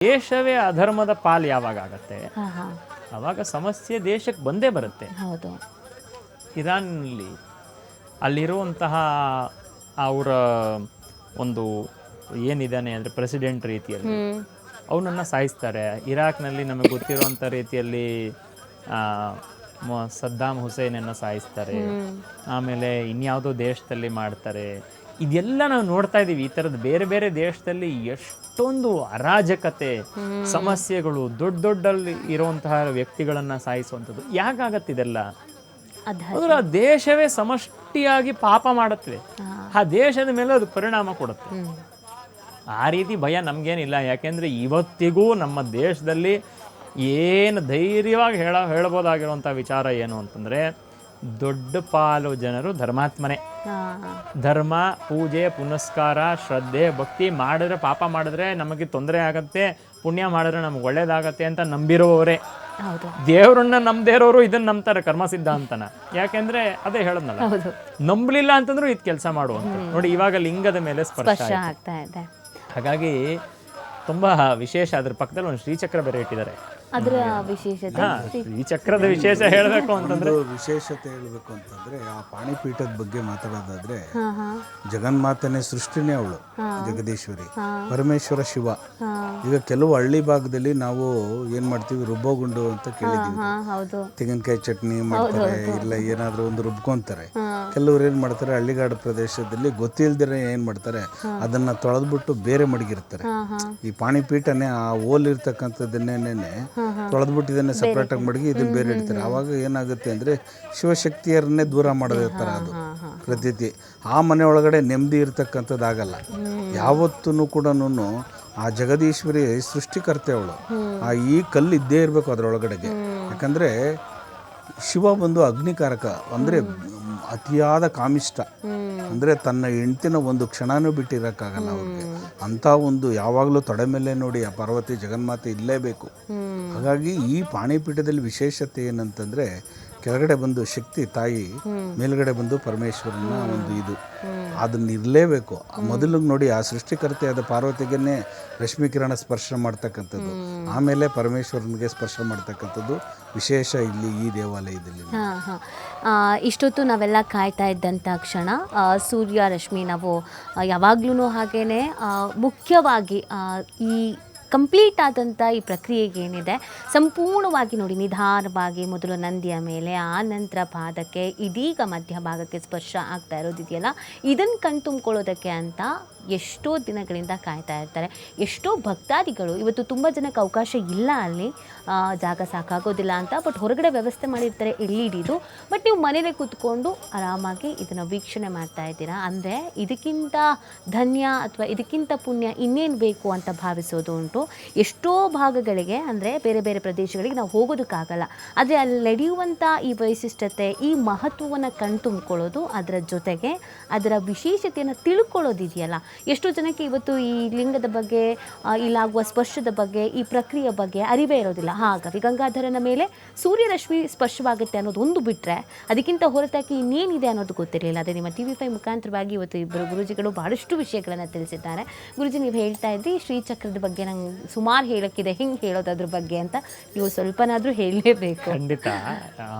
ದೇಶವೇ ಅಧರ್ಮದ ಪಾಲು ಯಾವಾಗ ಆಗತ್ತೆ ಆವಾಗ ಸಮಸ್ಯೆ ದೇಶಕ್ಕೆ ಬಂದೇ ಬರುತ್ತೆ. ಹೌದು. ಇರಾನ್ನಲ್ಲಿ ಅಲ್ಲಿರುವಂತಹ ಅವರ ಒಂದು ಏನಿದ್ದಾನೆ ಅಂದರೆ ಪ್ರೆಸಿಡೆಂಟ್ ರೀತಿಯಲ್ಲಿ ಅವನನ್ನು ಸಾಯಿಸ್ತಾರೆ. ಇರಾಕ್ನಲ್ಲಿ ನಮಗೆ ಗೊತ್ತಿರುವಂಥ ರೀತಿಯಲ್ಲಿ ಸದ್ದಾಮ್ ಹುಸೇನನ್ನು ಸಾಯಿಸ್ತಾರೆ. ಆಮೇಲೆ ಇನ್ಯಾವುದೋ ದೇಶದಲ್ಲಿ ಮಾಡ್ತಾರೆ. ಇದೆಲ್ಲ ನಾವು ನೋಡ್ತಾ ಇದ್ದೀವಿ. ಈ ಥರದ ಬೇರೆ ಬೇರೆ ದೇಶದಲ್ಲಿ ಎಷ್ಟೊಂದು ಅರಾಜಕತೆ, ಸಮಸ್ಯೆಗಳು, ದೊಡ್ಡಲ್ಲಿ ಇರುವಂತಹ ವ್ಯಕ್ತಿಗಳನ್ನು ಸಾಯಿಸುವಂಥದ್ದು ಯಾಕಾಗತ್ತಿದೆಲ್ಲ ಅಂದ್ರೆ ಆ ದೇಶವೇ ಸಮಷ್ಟಿಯಾಗಿ ಪಾಪ ಮಾಡುತ್ತವೆ. ಆ ದೇಶದ ಮೇಲೆ ಅದು ಪರಿಣಾಮ ಕೊಡುತ್ತೆ. ಆ ರೀತಿ ಭಯ ನಮಗೇನಿಲ್ಲ. ಯಾಕೆಂದರೆ ಇವತ್ತಿಗೂ ನಮ್ಮ ದೇಶದಲ್ಲಿ ಏನು ಧೈರ್ಯವಾಗಿ ಹೇಳ್ಬೋದಾಗಿರುವಂಥ ವಿಚಾರ ಏನು ಅಂತಂದರೆ, ದೊಡ್ಡ ಪಾಲು ಜನರು ಧರ್ಮಾತ್ಮನೆ. ಧರ್ಮ, ಪೂಜೆ, ಪುನಸ್ಕಾರ, ಶ್ರದ್ಧೆ, ಭಕ್ತಿ ಮಾಡಿದ್ರೆ, ಪಾಪ ಮಾಡಿದ್ರೆ ನಮಗೆ ತೊಂದರೆ ಆಗತ್ತೆ, ಪುಣ್ಯ ಮಾಡಿದ್ರೆ ನಮ್ಗೆ ಒಳ್ಳೇದಾಗತ್ತೆ ಅಂತ ನಂಬಿರೋವರೇ. ದೇವ್ರನ್ನ ನಂಬದೇ ಇರೋರು ಇದನ್ನ ನಂಬ್ತಾರೆ, ಕರ್ಮ ಸಿದ್ಧಾಂತನ. ಯಾಕೆಂದ್ರೆ ಅದೇ ಹೇಳದ್ನಲ್ಲ, ನಂಬಲಿಲ್ಲ ಅಂತಂದ್ರೂ ಇದು ಕೆಲಸ ಮಾಡುವಂತ. ನೋಡಿ, ಇವಾಗ ಲಿಂಗದ ಮೇಲೆ ಸ್ಪರ್ಶ ಆಗ್ತಾ ಇದೆ. ಹಾಗಾಗಿ ತುಂಬಾ ವಿಶೇಷ. ಅದ್ರ ಪಕ್ಕದಲ್ಲಿ ಒಂದು ಶ್ರೀಚಕ್ರ ಬೇರೆ ಇಟ್ಟಿದ್ದಾರೆ. ಅದರ ವಿಶೇಷತೆ, ಈ ಚಕ್ರದ ವಿಶೇಷ ಹೇಳಬೇಕು ಅಂತಂದ್ರೆ, ವಿಶೇಷತೆ ಹೇಳಬೇಕು ಅಂತಂದ್ರೆ ಆ ಪಾಣಿಪೀಠದ ಬಗ್ಗೆ ಮಾತಾಡೋದಾದ್ರೆ, ಜಗನ್ಮಾತನೇ ಸೃಷ್ಟಿನೇ ಅವಳು ಜಗದೀಶ್ವರಿ, ಪರಮೇಶ್ವರ ಶಿವ. ಈಗ ಕೆಲವು ಹಳ್ಳಿ ಭಾಗದಲ್ಲಿ ನಾವು ಏನ್ ಮಾಡ್ತೀವಿ, ರುಬ್ಬೋಗುಂಡು ಅಂತ ಕೇಳಿದೀವಿ. ತೆಂಗಿನಕಾಯಿ ಚಟ್ನಿ ಮಾಡ್ತಾರೆ, ಇಲ್ಲ ಏನಾದ್ರು ಒಂದು ರುಬ್ಕೊಂತಾರೆ. ಕೆಲವ್ರು ಏನ್ ಮಾಡ್ತಾರೆ, ಹಳ್ಳಿಗಾಡು ಪ್ರದೇಶದಲ್ಲಿ ಗೊತ್ತಿಲ್ದಿರ ಏನ್ ಮಾಡ್ತಾರೆ, ಅದನ್ನ ತೊಳೆದ್ಬಿಟ್ಟು ಬೇರೆ ಮಡಗಿರ್ತಾರೆ. ಈ ಪಾಣಿಪೀಠನೇ ಆ ಓಲ್ ಇರ್ತಕ್ಕಂಥದ್ದನ್ನೇನೆ ತೊಳೆದ್ಬಿಟ್ಟು ಇದನ್ನೇ ಸಪ್ರೇಟ್ ಆಗಿ ಮಡಗಿ ಇದನ್ನ ಬೇರೆ ಇಡ್ತಾರೆ. ಆವಾಗ ಏನಾಗುತ್ತೆ ಅಂದ್ರೆ ಶಿವಶಕ್ತಿಯರನ್ನೇ ದೂರ ಮಾಡೋದಿರ್ತಾರೆ. ಅದು ಪ್ರತೀತಿ ಆ ಮನೆ ಒಳಗಡೆ ನೆಮ್ಮದಿ ಇರ್ತಕ್ಕಂಥದ್ದಾಗಲ್ಲ. ಯಾವತ್ತೂ ಕೂಡ ಆ ಜಗದೀಶ್ವರಿ ಸೃಷ್ಟಿಕರ್ತೆ ಅವಳು. ಈ ಕಲ್ಲು ಇದ್ದೇ ಇರಬೇಕು ಅದರೊಳಗಡೆಗೆ. ಯಾಕಂದ್ರೆ ಶಿವ ಬಂದು ಅಗ್ನಿಕಾರಕ, ಅಂದ್ರೆ ಅತಿಯಾದ ಕಾಮಿಷ್ಟ. ಅಂದ್ರೆ ತನ್ನ ಹೆಂಡತಿನ ಒಂದು ಕ್ಷಣನೂ ಬಿಟ್ಟಿರೋಕ್ಕಾಗಲ್ಲ ಅವ್ರಿಗೆ. ಅಂತ ಒಂದು ಯಾವಾಗಲೂ ತೊಡೆ ಮೇಲೆ ನೋಡಿ ಆ ಪಾರ್ವತಿ ಜಗನ್ಮಾತೆ ಇರಲೇಬೇಕು. ಹಾಗಾಗಿ ಈ ಪಾಣಿಪೀಠದಲ್ಲಿ ವಿಶೇಷತೆ ಏನಂತಂದ್ರೆ, ಕೆಳಗಡೆ ಬಂದು ಶಕ್ತಿ ತಾಯಿ, ಮೇಲ್ಗಡೆ ಬಂದು ಪರಮೇಶ್ವರನ ಒಂದು ಇದು, ಅದನ್ನ ಇರಲೇಬೇಕು. ಮೊದಲು ನೋಡಿ, ಆ ಸೃಷ್ಟಿಕರ್ತೆಯಾದ ಪಾರ್ವತಿಗೇನೆ ರಶ್ಮಿ ಕಿರಣ ಸ್ಪರ್ಶ ಮಾಡ್ತಕ್ಕಂಥದ್ದು, ಆಮೇಲೆ ಪರಮೇಶ್ವರನಿಗೆ ಸ್ಪರ್ಶ ಮಾಡ್ತಕ್ಕಂಥದ್ದು ವಿಶೇಷ ಇಲ್ಲಿ ಈ ದೇವಾಲಯದಲ್ಲಿ. ಇಷ್ಟೊತ್ತು ನಾವೆಲ್ಲ ಕಾಯ್ತಾ ಇದ್ದಂಥ ಕ್ಷಣ, ಸೂರ್ಯ ರಶ್ಮಿ. ನಾವು ಯಾವಾಗ್ಲೂ ಹಾಗೇನೆ ಮುಖ್ಯವಾಗಿ ಈ ಕಂಪ್ಲೀಟ್ ಆದಂಥ ಈ ಪ್ರಕ್ರಿಯೆಗೆ ಏನಿದೆ, ಸಂಪೂರ್ಣವಾಗಿ ನೋಡಿ ನಿಧಾನವಾಗಿ ಮೊದಲು ನಂದಿಯ ಮೇಲೆ, ಆ ನಂತರ ಪಾದಕ್ಕೆ, ಇದೀಗ ಮಧ್ಯಭಾಗಕ್ಕೆ ಸ್ಪರ್ಶ ಆಗ್ತಾ ಇರೋದಿದೆಯಲ್ಲ, ಇದನ್ನು ಕಣ್ತುಂಬ್ಕೊಳ್ಳೋದಕ್ಕೆ ಅಂತ ಎಷ್ಟೋ ದಿನಗಳಿಂದ ಕಾಯ್ತಾ ಇರ್ತಾರೆ. ಎಷ್ಟೋ ಭಕ್ತಾದಿಗಳು, ಇವತ್ತು ತುಂಬ ಜನಕ್ಕೆ ಅವಕಾಶ ಇಲ್ಲ, ಅಲ್ಲಿ ಜಾಗ ಸಾಕಾಗೋದಿಲ್ಲ ಅಂತ, ಬಟ್ ಹೊರಗಡೆ ವ್ಯವಸ್ಥೆ ಮಾಡಿರ್ತಾರೆ LED. ಬಟ್ ನೀವು ಮನೇಲೆ ಕೂತ್ಕೊಂಡು ಆರಾಮಾಗಿ ಇದನ್ನು ವೀಕ್ಷಣೆ ಮಾಡ್ತಾ ಇದ್ದೀರಾ. ಅಂದರೆ ಇದಕ್ಕಿಂತ ಧನ್ಯ ಅಥವಾ ಇದಕ್ಕಿಂತ ಪುಣ್ಯ ಇನ್ನೇನು ಬೇಕು ಅಂತ ಭಾವಿಸೋದು ಉಂಟು. ಎಷ್ಟೋ ಭಾಗಗಳಿಗೆ, ಅಂದರೆ ಬೇರೆ ಬೇರೆ ಪ್ರದೇಶಗಳಿಗೆ ನಾವು ಹೋಗೋದಕ್ಕಾಗಲ್ಲ. ಆದರೆ ಅಲ್ಲಿ ನಡೆಯುವಂಥ ಈ ವೈಶಿಷ್ಟ್ಯತೆ, ಈ ಮಹತ್ವವನ್ನು ಕಣ್ತುಂಬ್ಕೊಳ್ಳೋದು, ಅದರ ಜೊತೆಗೆ ಅದರ ವಿಶೇಷತೆಯನ್ನು ತಿಳ್ಕೊಳ್ಳೋದಿದೆಯಲ್ಲ, ಎಷ್ಟೋ ಜನಕ್ಕೆ ಇವತ್ತು ಈ ಲಿಂಗದ ಬಗ್ಗೆ, ಇಲ್ಲಾಗುವ ಸ್ಪರ್ಶದ ಬಗ್ಗೆ, ಈ ಪ್ರಕ್ರಿಯೆ ಬಗ್ಗೆ ಅರಿವೇ ಇರೋದಿಲ್ಲ. ಹಾಗಾಗಿ ಗಂಗಾಧರನ ಮೇಲೆ ಸೂರ್ಯರಶ್ಮಿ ಸ್ಪರ್ಶವಾಗುತ್ತೆ ಅನ್ನೋದು ಒಂದು ಬಿಟ್ಟರೆ ಅದಕ್ಕಿಂತ ಹೊರತಾಗಿ ಇನ್ನೇನಿದೆ ಅನ್ನೋದು ಗೊತ್ತಿರಲಿಲ್ಲ. ಅದೇ ನಿಮ್ಮ TV5 ಮುಖಾಂತರವಾಗಿ ಇವತ್ತು ಇಬ್ಬರು ಗುರುಜಿಗಳು ಬಹಳಷ್ಟು ವಿಷಯಗಳನ್ನು ತಿಳಿಸಿದ್ದಾರೆ. ಗುರುಜಿ, ನೀವು ಹೇಳ್ತಾ ಇದ್ರಿ ಶ್ರೀಚಕ್ರದ ಬಗ್ಗೆ ನಂಗೆ ಸುಮಾರು ಹೇಳೋಕ್ಕಿದೆ, ಹೆಂಗೆ ಹೇಳೋದು ಅದ್ರ ಬಗ್ಗೆ ಅಂತ. ನೀವು ಸ್ವಲ್ಪನಾದರೂ ಹೇಳಲೇಬೇಕು. ಖಂಡಿತ.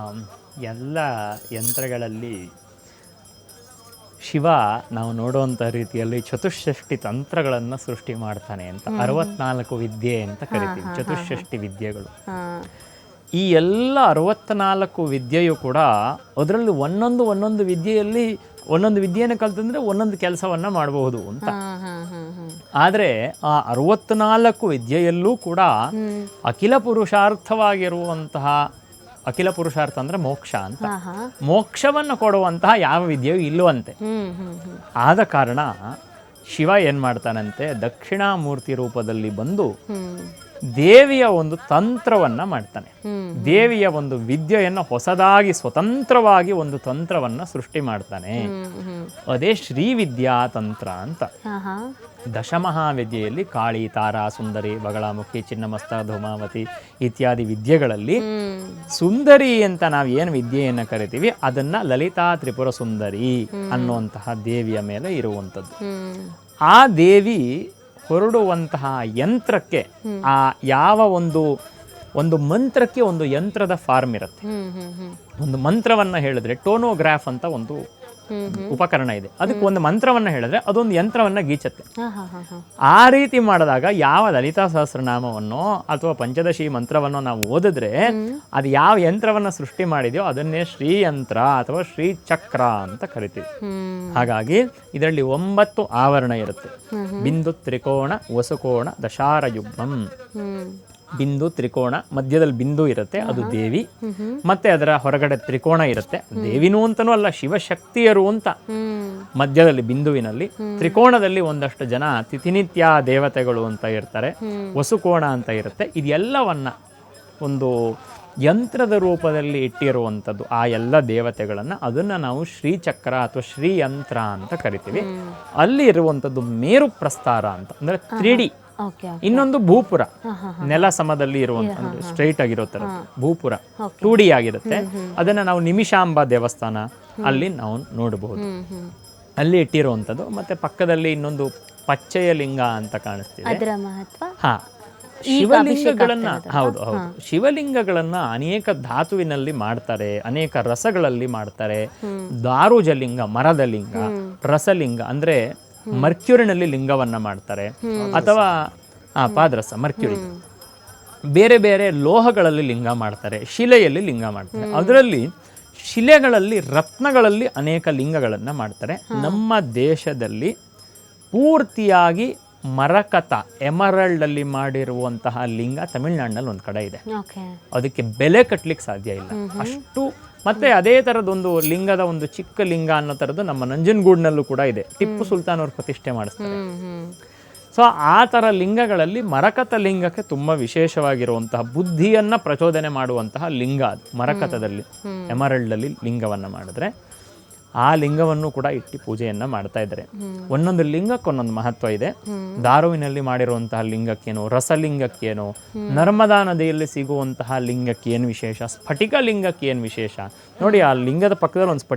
ಎಲ್ಲ ಯಂತ್ರಗಳಲ್ಲಿ ಶಿವ ನಾವು ನೋಡುವಂಥ ರೀತಿಯಲ್ಲಿ ಚತುಷ್ಷಷ್ಟಿ ತಂತ್ರಗಳನ್ನು ಸೃಷ್ಟಿ ಮಾಡ್ತಾನೆ ಅಂತ. 64 ವಿದ್ಯೆ ಅಂತ ಕರಿತೀವಿ, ಚತುಷ್ಷಷ್ಟಿ ವಿದ್ಯೆಗಳು. ಈ ಎಲ್ಲ 64 ವಿದ್ಯೆಯು ಕೂಡ ಅದರಲ್ಲಿ ಒಂದೊಂದು ವಿದ್ಯೆಯಲ್ಲಿ ಒಂದೊಂದು ವಿದ್ಯೆಯನ್ನು ಕಲ್ತಂದ್ರೆ ಒಂದೊಂದು ಕೆಲಸವನ್ನ ಮಾಡಬಹುದು ಅಂತ. ಆದರೆ ಆ 64 ವಿದ್ಯೆಯಲ್ಲೂ ಕೂಡ ಅಖಿಲ ಪುರುಷಾರ್ಥವಾಗಿರುವಂತಹ, ಅಖಿಲ ಪುರುಷಾರ್ಥ ಅಂದ್ರೆ ಮೋಕ್ಷ ಅಂತ, ಮೋಕ್ಷವನ್ನು ಕೊಡುವಂತಹ ಯಾವ ವಿದ್ಯೆಯೂ ಇಲ್ಲವಂತೆ. ಆದ ಕಾರಣ ಶಿವ ಏನ್ ಮಾಡ್ತಾನಂತೆ, ದಕ್ಷಿಣಾಮೂರ್ತಿ ರೂಪದಲ್ಲಿ ಬಂದು ದೇವಿಯ ಒಂದು ತಂತ್ರವನ್ನ ಮಾಡ್ತಾನೆ. ದೇವಿಯ ಒಂದು ವಿದ್ಯೆಯನ್ನು ಹೊಸದಾಗಿ ಸ್ವತಂತ್ರವಾಗಿ ಒಂದು ತಂತ್ರವನ್ನ ಸೃಷ್ಟಿ ಮಾಡ್ತಾನೆ. ಅದೇ ಶ್ರೀವಿದ್ಯಾ ತಂತ್ರ ಅಂತ. ದಶಮಹಾವಿದ್ಯೆಯಲ್ಲಿ ಕಾಳಿ, ತಾರಾ, ಸುಂದರಿ, ಬಗಳಾಮುಖಿ, ಚಿನ್ನಮಸ್ತ, ಧೂಮಾವತಿ ಇತ್ಯಾದಿ ವಿದ್ಯೆಗಳಲ್ಲಿ ಸುಂದರಿ ಅಂತ ನಾವು ಏನು ವಿದ್ಯೆಯನ್ನು ಕರಿತೀವಿ, ಅದನ್ನ ಲಲಿತಾ ತ್ರಿಪುರ ಸುಂದರಿ ಅನ್ನುವಂತಹ ದೇವಿಯ ಮೇಲೆ ಇರುವಂಥದ್ದು. ಆ ದೇವಿ ಹೊರಡುವಂತಹ ಯಂತ್ರಕ್ಕೆ ಆ ಯಾವ ಒಂದು ಮಂತ್ರಕ್ಕೆ ಒಂದು ಯಂತ್ರದ ಫಾರ್ಮ್ ಇರುತ್ತೆ. ಒಂದು ಮಂತ್ರವನ್ನ ಹೇಳಿದ್ರೆ ಟೋನೋಗ್ರಾಫ್ ಅಂತ ಒಂದು ಉಪಕರಣ ಇದೆ, ಅದಕ್ಕೆ ಒಂದು ಮಂತ್ರವನ್ನ ಹೇಳಿದ್ರೆ ಅದೊಂದು ಯಂತ್ರವನ್ನ ಗೀಚತ್ತೆ. ಆ ರೀತಿ ಮಾಡಿದಾಗ ಯಾವ ಲಲಿತಾ ಸಹಸ್ರನಾಮವನ್ನೋ ಅಥವಾ ಪಂಚದಶಿ ಮಂತ್ರವನ್ನೋ ನಾವು ಓದಿದ್ರೆ ಅದು ಯಾವ ಯಂತ್ರವನ್ನ ಸೃಷ್ಟಿ ಮಾಡಿದೆಯೋ ಅದನ್ನೇ ಶ್ರೀಯಂತ್ರ ಅಥವಾ ಶ್ರೀಚಕ್ರ ಅಂತ ಕರಿತೀವಿ. ಹಾಗಾಗಿ ಇದರಲ್ಲಿ 9 ಆವರಣ ಇರುತ್ತೆ. ಬಿಂದು, ತ್ರಿಕೋಣ, ವಸುಕೋಣ, ದಶಾರಯುಗ್ಮಂ. ಬಿಂದು, ತ್ರಿಕೋಣ, ಮಧ್ಯದಲ್ಲಿ ಬಿಂದು ಇರುತ್ತೆ, ಅದು ದೇವಿ. ಮತ್ತೆ ಅದರ ಹೊರಗಡೆ ತ್ರಿಕೋಣ ಇರುತ್ತೆ, ದೇವಿನೂ ಅಂತನೂ ಅಲ್ಲ, ಶಿವಶಕ್ತಿಯರು ಅಂತ. ಮಧ್ಯದಲ್ಲಿ ಬಿಂದುವಿನಲ್ಲಿ, ತ್ರಿಕೋಣದಲ್ಲಿ ಒಂದಷ್ಟು ಜನ ತಿಥಿನಿತ್ಯ ದೇವತೆಗಳು ಅಂತ ಇರ್ತಾರೆ, ವಸುಕೋಣ ಅಂತ ಇರುತ್ತೆ. ಇದೆಲ್ಲವನ್ನ ಒಂದು ಯಂತ್ರದ ರೂಪದಲ್ಲಿ ಇಟ್ಟಿರುವಂಥದ್ದು ಆ ಎಲ್ಲ ದೇವತೆಗಳನ್ನ, ಅದನ್ನ ನಾವು ಶ್ರೀಚಕ್ರ ಅಥವಾ ಶ್ರೀಯಂತ್ರ ಅಂತ ಕರಿತೀವಿ. ಅಲ್ಲಿ ಇರುವಂಥದ್ದು ಮೇರು ಪ್ರಸ್ತಾರ ಅಂತ, ಅಂದ್ರೆ 3D. ಇನ್ನೊಂದು ಭೂಪುರ, ನೆಲ ಸಮದಲ್ಲಿ ಇರುವಂತ ಸ್ಟ್ರೈಟ್ ಆಗಿರೋ ತರ ಭೂಪುರ 2D ಆಗಿರುತ್ತೆ. ಅದನ್ನ ನಾವು ನಿಮಿಷಾಂಬ ದೇವಸ್ಥಾನ ಅಲ್ಲಿ ನಾವು ನೋಡಬಹುದು, ಅಲ್ಲಿ ಇಟ್ಟಿರುವಂಥದ್ದು. ಮತ್ತೆ ಪಕ್ಕದಲ್ಲಿ ಇನ್ನೊಂದು ಪಚ್ಚೆಯ ಲಿಂಗ ಅಂತ ಕಾಣಿಸ್ತಿದೆ. ಹಾ, ಶಿವಲಿಂಗಗಳನ್ನ, ಹೌದು, ಶಿವಲಿಂಗಗಳನ್ನ ಅನೇಕ ಧಾತುವಿನಲ್ಲಿ ಮಾಡ್ತಾರೆ, ಅನೇಕ ರಸಗಳಲ್ಲಿ ಮಾಡ್ತಾರೆ. ದಾರುಜಲಿಂಗ, ಮರದ ಲಿಂಗ, ರಸಲಿಂಗ ಅಂದ್ರೆ ಮರ್ಕ್ಯೂರಿನಲ್ಲಿ ಲಿಂಗವನ್ನ ಮಾಡ್ತಾರೆ, ಅಥವಾ ಪಾದರಸ, ಮರ್ಕ್ಯೂರಿ. ಬೇರೆ ಬೇರೆ ಲೋಹಗಳಲ್ಲಿ ಲಿಂಗ ಮಾಡ್ತಾರೆ, ಶಿಲೆಯಲ್ಲಿ ಲಿಂಗ ಮಾಡ್ತಾರೆ. ಅದರಲ್ಲಿ ಶಿಲೆಗಳಲ್ಲಿ, ರತ್ನಗಳಲ್ಲಿ ಅನೇಕ ಲಿಂಗಗಳನ್ನ ಮಾಡ್ತಾರೆ. ನಮ್ಮ ದೇಶದಲ್ಲಿ ಪೂರ್ತಿಯಾಗಿ ಮರಕತ, ಎಮರಲ್ಡ್ ಅಲ್ಲಿ ಮಾಡಿರುವಂತಹ ಲಿಂಗ ತಮಿಳ್ನಾಡಿನಲ್ಲಿ ಒಂದ್ ಕಡೆ ಇದೆ. ಅದಕ್ಕೆ ಬೆಲೆ ಕಟ್ಲಿಕ್ಕೆ ಸಾಧ್ಯ ಇಲ್ಲ ಅಷ್ಟು. ಮತ್ತೆ ಅದೇ ತರದೊಂದು ಲಿಂಗದ ಒಂದು ಚಿಕ್ಕ ಲಿಂಗ ಅನ್ನೋ ತರದ್ದು ನಮ್ಮ ನಂಜನಗೂಡಿನಲ್ಲೂ ಕೂಡ ಇದೆ, ಟಿಪ್ಪು ಸುಲ್ತಾನ್ ಅವರು ಪ್ರತಿಷ್ಠೆ ಮಾಡಿಸ್ತಾರೆ. ಸೊ ಆ ಥರ ಲಿಂಗಗಳಲ್ಲಿ ಮರಕತ ಲಿಂಗಕ್ಕೆ ತುಂಬ ವಿಶೇಷವಾಗಿರುವಂತಹ ಬುದ್ಧಿಯನ್ನ ಪ್ರಚೋದನೆ ಮಾಡುವಂತಹ ಲಿಂಗ ಅದು. ಮರಕತದಲ್ಲಿ, ಎಮರಲ್ಡಲ್ಲಿ ಲಿಂಗವನ್ನು ಮಾಡಿದ್ರೆ ಆ ಲಿಂಗವನ್ನು ಕೂಡ ಇಟ್ಟು ಪೂಜೆಯನ್ನ ಮಾಡ್ತಾ ಇದ್ದಾರೆ. ಒಂದೊಂದು ಲಿಂಗಕ್ಕೊಂದೊಂದು ಮಹತ್ವ ಇದೆ. ದಾರುವಿನಲ್ಲಿ ಮಾಡಿರುವಂತಹ ಲಿಂಗಕ್ಕೇನು, ರಸಲಿಂಗಕ್ಕೇನು, ನರ್ಮದಾ ನದಿಯಲ್ಲಿ ಸಿಗುವಂತಹ ಲಿಂಗಕ್ಕೆ ಏನು ವಿಶೇಷ, ಸ್ಫಟಿಕ ಲಿಂಗಕ್ಕೆ ಏನು ವಿಶೇಷ ನೋಡಿ. ಆ ಲಿಂಗದ ಪಕ್ಕದಲ್ಲಿ ಒಂದು